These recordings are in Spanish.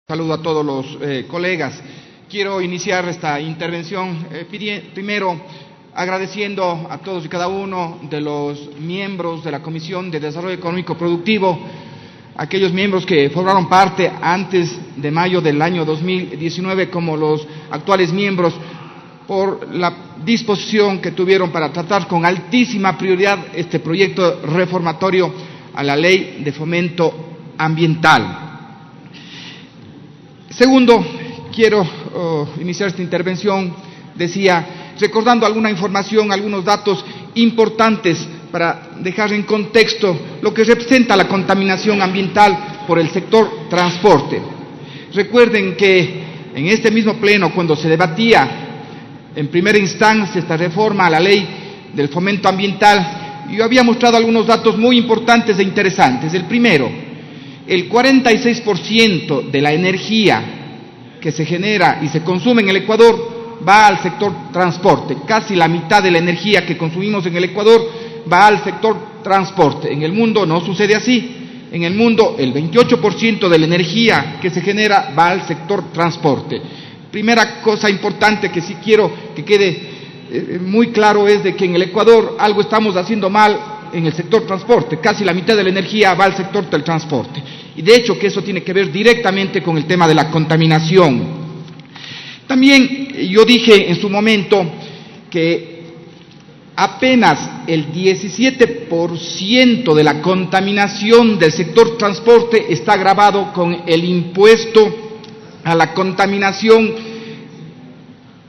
Saludo a todos los colegas. Quiero iniciar esta intervención primero agradeciendo a todos y cada uno de los miembros de la Comisión de Desarrollo Económico Productivo, aquellos miembros que formaron parte antes de mayo del año 2019 como los actuales miembros, por la disposición que tuvieron para tratar con altísima prioridad este proyecto reformatorio a la Ley de Fomento Ambiental. Segundo, quiero iniciar esta intervención, recordando alguna información, algunos datos importantes para dejar en contexto lo que representa la contaminación ambiental por el sector transporte. Recuerden que en este mismo pleno, cuando se debatía en primera instancia esta reforma a la Ley del Fomento Ambiental, yo había mostrado algunos datos muy importantes e interesantes. El primero, el 46% de la energía que se genera y se consume en el Ecuador va al sector transporte. Casi la mitad de la energía que consumimos en el Ecuador va al sector transporte. En el mundo no sucede así. En el mundo el 28% de la energía que se genera va al sector transporte. Primera cosa importante que sí quiero que quede muy claro es de que en el Ecuador algo estamos haciendo mal en el sector transporte. Casi la mitad de la energía va al sector del transporte. Y de hecho que eso tiene que ver directamente con el tema de la contaminación. También yo dije en su momento que apenas el 17% de la contaminación del sector transporte está gravado con el impuesto a la contaminación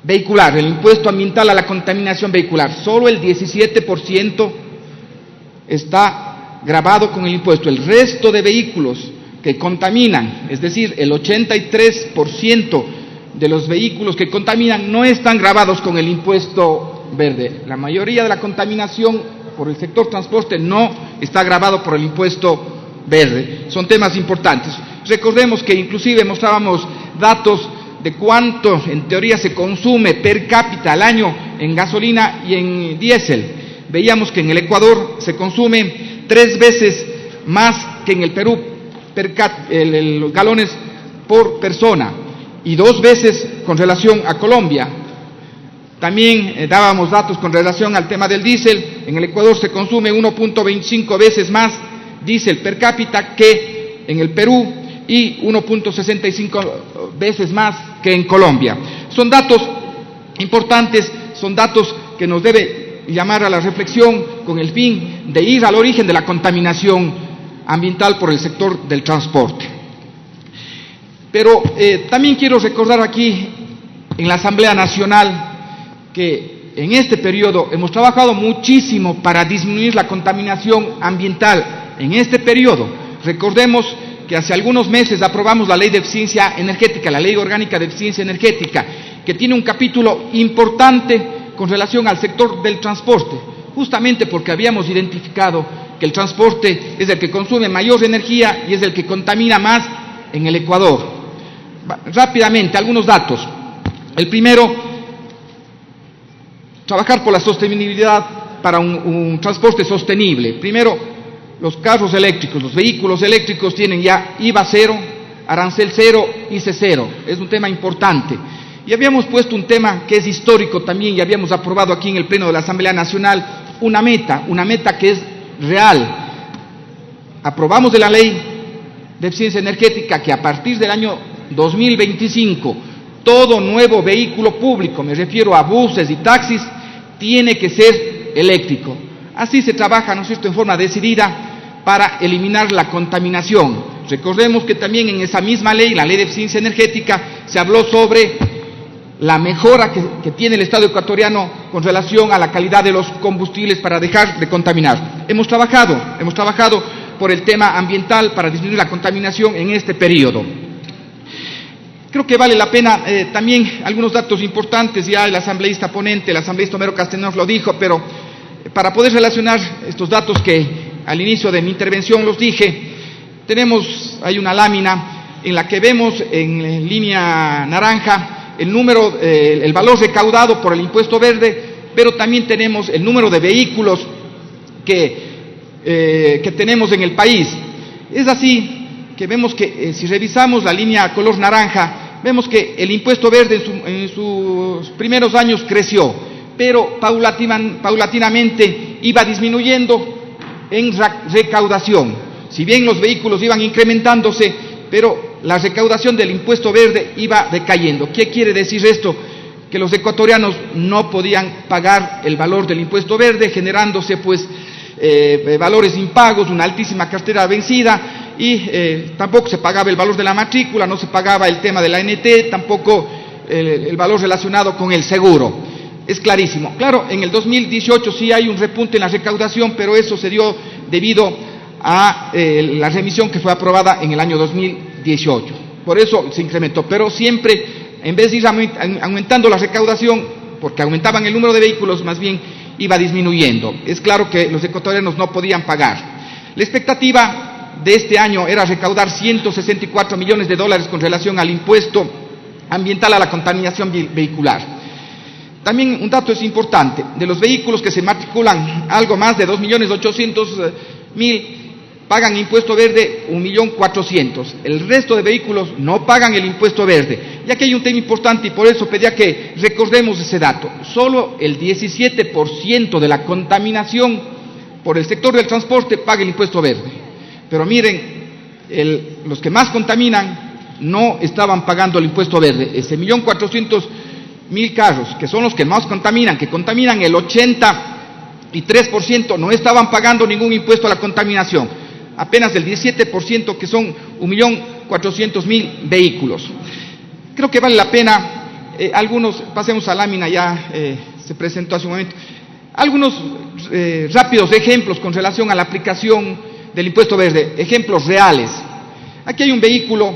vehicular, el impuesto ambiental a la contaminación vehicular. Solo el 17% está gravado con el impuesto. El resto de vehículos que contaminan, es decir, el 83% de los vehículos que contaminan no están gravados con el impuesto verde. La mayoría de la contaminación por el sector transporte no está gravado por el impuesto verde. Son temas importantes. Recordemos que inclusive mostrábamos datos de cuánto en teoría se consume per cápita al año en gasolina y en diésel. Veíamos que en el Ecuador se consume 3 veces más que en el Perú, los galones por persona, y 2 veces con relación a Colombia. También dábamos datos con relación al tema del diésel. En el Ecuador se consume 1.25 veces más diésel per cápita que en el Perú y 1.65 veces más que en Colombia. Son datos importantes, son datos que nos debe llamar a la reflexión con el fin de ir al origen de la contaminación ambiental por el sector del transporte. Pero también quiero recordar aquí en la Asamblea Nacional que en este periodo hemos trabajado muchísimo para disminuir la contaminación ambiental. En este periodo, recordemos que hace algunos meses aprobamos la Ley de Eficiencia Energética, la Ley Orgánica de Eficiencia Energética, que tiene un capítulo importante con relación al sector del transporte, justamente porque habíamos identificado que el transporte es el que consume mayor energía y es el que contamina más en el Ecuador. Rápidamente, algunos datos. El primero, trabajar por la sostenibilidad para un transporte sostenible. Primero, los carros eléctricos, los vehículos eléctricos tienen ya IVA cero, arancel cero, ICE cero. Es un tema importante. Y habíamos puesto un tema que es histórico también y habíamos aprobado aquí en el Pleno de la Asamblea Nacional una meta que es real. Aprobamos de la Ley de Eficiencia Energética que a partir del año 2025 todo nuevo vehículo público, me refiero a buses y taxis, tiene que ser eléctrico. Así se trabaja, ¿no es cierto?, en forma decidida para eliminar la contaminación. Recordemos que también en esa misma ley, la Ley de Eficiencia Energética, se habló sobre la mejora que tiene el Estado ecuatoriano con relación a la calidad de los combustibles para dejar de contaminar. Hemos trabajado por el tema ambiental para disminuir la contaminación en este periodo. Creo que vale la pena también algunos datos importantes. Ya el asambleísta ponente, el asambleísta Homero Castellanos lo dijo, pero para poder relacionar estos datos que al inicio de mi intervención los dije, hay una lámina en la que vemos en línea naranja el valor recaudado por el impuesto verde, pero también tenemos el número de vehículos que tenemos en el país. Es así que vemos que si revisamos la línea color naranja, vemos que el impuesto verde en sus primeros años creció, pero paulatinamente iba disminuyendo en recaudación. Si bien los vehículos iban incrementándose, pero la recaudación del impuesto verde iba decayendo. ¿Qué quiere decir esto? Que los ecuatorianos no podían pagar el valor del impuesto verde, generándose pues valores impagos, una altísima cartera vencida, y tampoco se pagaba el valor de la matrícula, no se pagaba el tema de la ANT, tampoco el valor relacionado con el seguro. Es clarísimo. Claro, en el 2018 sí hay un repunte en la recaudación, pero eso se dio debido a la remisión que fue aprobada en el año 2018. Por eso se incrementó, pero siempre, en vez de ir aumentando la recaudación, porque aumentaban el número de vehículos, más bien iba disminuyendo. Es claro que los ecuatorianos no podían pagar. La expectativa de este año era recaudar $164 millones con relación al impuesto ambiental a la contaminación vehicular. También un dato es importante: de los vehículos que se matriculan, algo más de 2.800.000 pagan impuesto verde 1.400.000. El resto de vehículos no pagan el impuesto verde. Y aquí hay un tema importante, y por eso pedía que recordemos ese dato. Solo el 17% de la contaminación por el sector del transporte paga el impuesto verde. Pero miren, los que más contaminan no estaban pagando el impuesto verde. Ese 1.400.000 carros, que son los que más contaminan, que contaminan el 83%, no estaban pagando ningún impuesto a la contaminación. Apenas el 17%, que son 1.400.000 vehículos. Creo que vale la pena, pasemos a lámina, ya se presentó hace un momento, algunos rápidos ejemplos con relación a la aplicación del impuesto verde, ejemplos reales. Aquí hay un vehículo,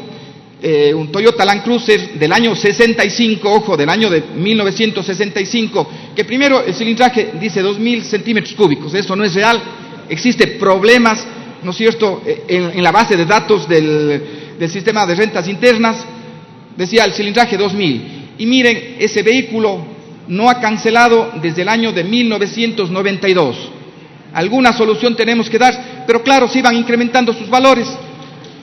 un Toyota Land Cruiser del año 65, ojo, del año de 1965, que primero el cilindraje dice 2.000 centímetros cúbicos, eso no es real, existen problemas, ¿no es cierto?, en la base de datos del sistema de rentas internas, decía el cilindraje 2.000, y miren, ese vehículo no ha cancelado desde el año de 1992. Alguna solución tenemos que dar, pero claro, se iban incrementando sus valores.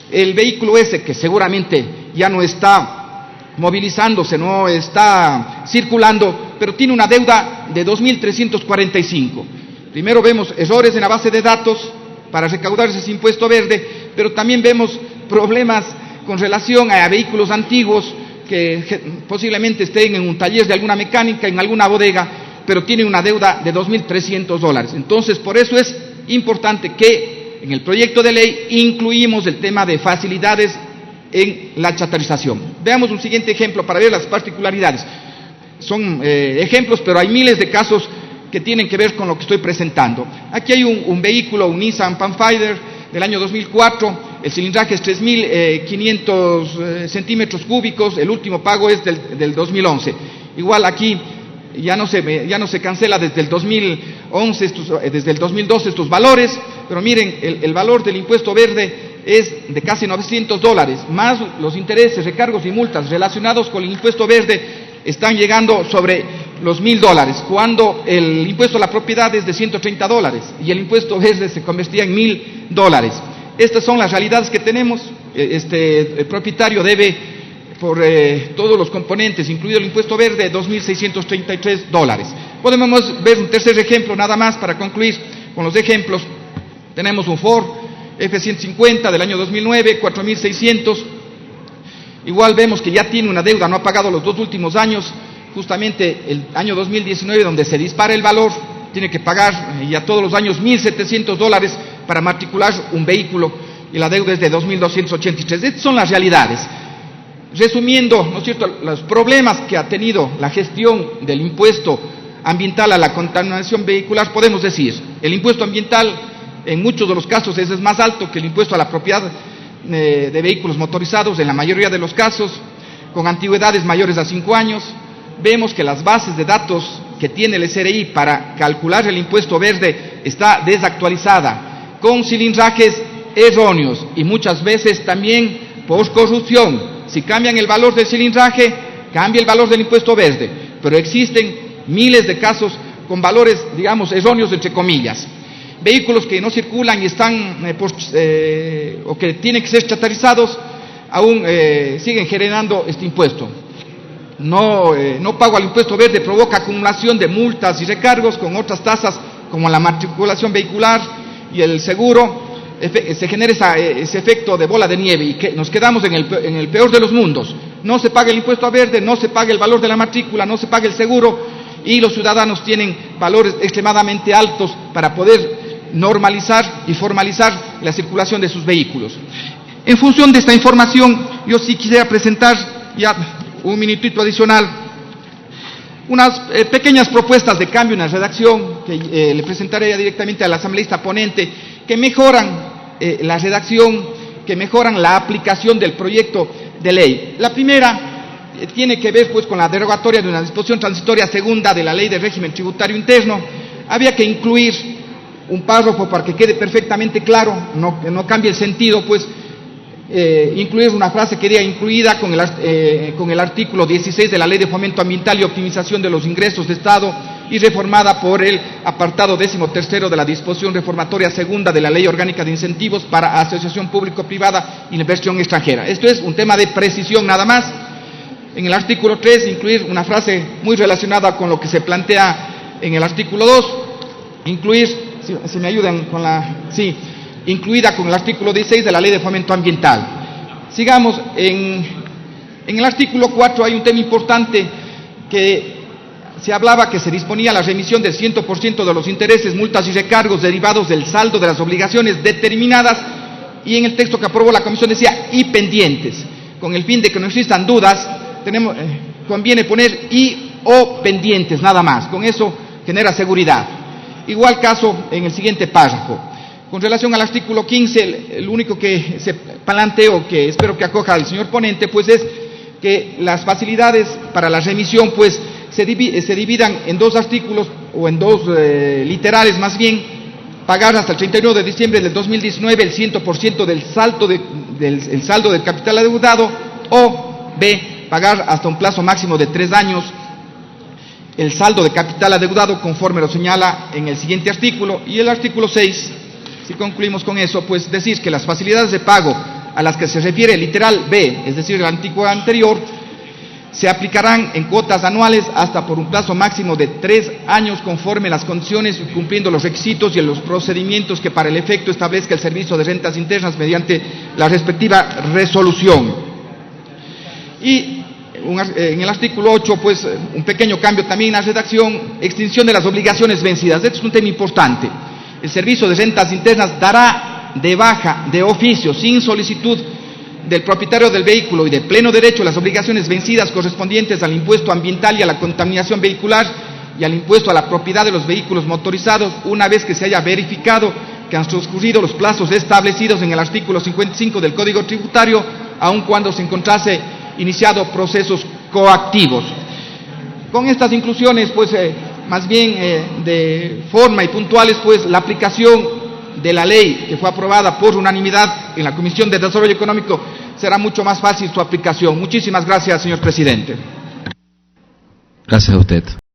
El vehículo ese, que seguramente ya no está movilizándose, no está circulando, pero tiene una deuda de 2.345. Primero vemos errores en la base de datos para recaudar ese impuesto verde, pero también vemos problemas con relación a vehículos antiguos que posiblemente estén en un taller de alguna mecánica, en alguna bodega, pero tienen una deuda de $2.300. Entonces, por eso es importante que en el proyecto de ley incluimos el tema de facilidades en la chatarrización. Veamos un siguiente ejemplo para ver las particularidades. Son ejemplos, pero hay miles de casos que tienen que ver con lo que estoy presentando. Aquí hay un vehículo, un Nissan Pathfinder del año 2004, el cilindraje es 3.500 centímetros cúbicos, el último pago es del 2011. Igual aquí ya no se cancela desde el 2011, desde el 2012 estos valores, pero miren, el valor del impuesto verde es de casi $900, más los intereses, recargos y multas relacionados con el impuesto verde están llegando sobre los $1.000, cuando el impuesto a la propiedad es de $130 y el impuesto verde se convertía en $1.000. Estas son las realidades que tenemos. El propietario debe por todos los componentes, incluido el impuesto verde, $2.633. Podemos ver un tercer ejemplo nada más para concluir con los ejemplos. Tenemos un Ford F-150 del año 2009, 4.600. Igual vemos que ya tiene una deuda, no ha pagado los 2 últimos años, justamente el año 2019, donde se dispara el valor, tiene que pagar ya todos los años $1.700 para matricular un vehículo, y la deuda es de $2.283. Estas son las realidades. Resumiendo, ¿no es cierto?, los problemas que ha tenido la gestión del impuesto ambiental a la contaminación vehicular, podemos decir, el impuesto ambiental en muchos de los casos es más alto que el impuesto a la propiedad de vehículos motorizados, en la mayoría de los casos, con antigüedades mayores a 5 años. Vemos que las bases de datos que tiene el SRI para calcular el impuesto verde está desactualizada, con cilindrajes erróneos y muchas veces también por corrupción. Si cambian el valor del cilindraje, cambia el valor del impuesto verde, pero existen miles de casos con valores, digamos, erróneos entre comillas. vehículos que no circulan y están, o que tienen que ser chatarrizados, aún siguen generando este impuesto. No pago al impuesto verde provoca acumulación de multas y recargos con otras tasas como la matriculación vehicular y el seguro. Se genera ese efecto de bola de nieve y que nos quedamos en el peor de los mundos. No se paga el impuesto a verde, no se paga el valor de la matrícula, no se paga el seguro y los ciudadanos tienen valores extremadamente altos para poder normalizar y formalizar la circulación de sus vehículos. En función de esta información, yo sí quisiera presentar ya un minutito adicional unas pequeñas propuestas de cambio en la redacción que le presentaré ya directamente al asambleísta ponente, que mejoran la redacción, que mejoran la aplicación del proyecto de ley. La primera tiene que ver pues con la derogatoria de una disposición transitoria segunda de la Ley de Régimen Tributario Interno. Había que incluir un párrafo para que quede perfectamente claro, no cambie el sentido, pues incluir una frase que queda incluida con el artículo 16 de la Ley de Fomento Ambiental y Optimización de los Ingresos de Estado y reformada por el apartado 13º de la disposición reformatoria segunda de la Ley Orgánica de Incentivos para Asociación Público-Privada y Inversión Extranjera. Esto es un tema de precisión nada más. En el artículo 3 incluir una frase muy relacionada con lo que se plantea en el artículo 2, incluir, si me ayudan con incluida con el artículo 16 de la Ley de Fomento Ambiental. Sigamos, en el artículo 4 hay un tema importante que se hablaba que se disponía la remisión del 100% de los intereses, multas y recargos derivados del saldo de las obligaciones determinadas, y en el texto que aprobó la Comisión decía y pendientes, con el fin de que no existan dudas, conviene poner y o pendientes nada más, con eso genera seguridad. Igual caso en el siguiente párrafo. Con relación al artículo 15, el único que se planteo, que espero que acoja al señor ponente, pues es que las facilidades para la remisión pues se dividan en dos artículos, o en dos literales más bien: pagar hasta el 31 de diciembre del 2019 el 100% del saldo del capital adeudado, o B, pagar hasta un plazo máximo de 3 años el saldo de capital adeudado conforme lo señala en el siguiente artículo. Y el artículo 6, si concluimos con eso, pues decir que las facilidades de pago a las que se refiere el literal B, es decir, el artículo anterior, se aplicarán en cuotas anuales hasta por un plazo máximo de 3 años conforme las condiciones y cumpliendo los requisitos y los procedimientos que para el efecto establezca el Servicio de Rentas Internas mediante la respectiva resolución. Y en el artículo 8, pues un pequeño cambio también en la redacción: extinción de las obligaciones vencidas. Este es un tema importante. El Servicio de Rentas Internas dará de baja de oficio, sin solicitud del propietario del vehículo y de pleno derecho, las obligaciones vencidas correspondientes al impuesto ambiental y a la contaminación vehicular y al impuesto a la propiedad de los vehículos motorizados, una vez que se haya verificado que han transcurrido los plazos establecidos en el artículo 55 del Código Tributario, aun cuando se encontrase iniciado procesos coactivos. Con estas inclusiones, pues más bien de forma y puntuales, pues la aplicación de la ley que fue aprobada por unanimidad en la Comisión de Desarrollo Económico será mucho más fácil su aplicación. Muchísimas gracias, señor presidente. Gracias a usted.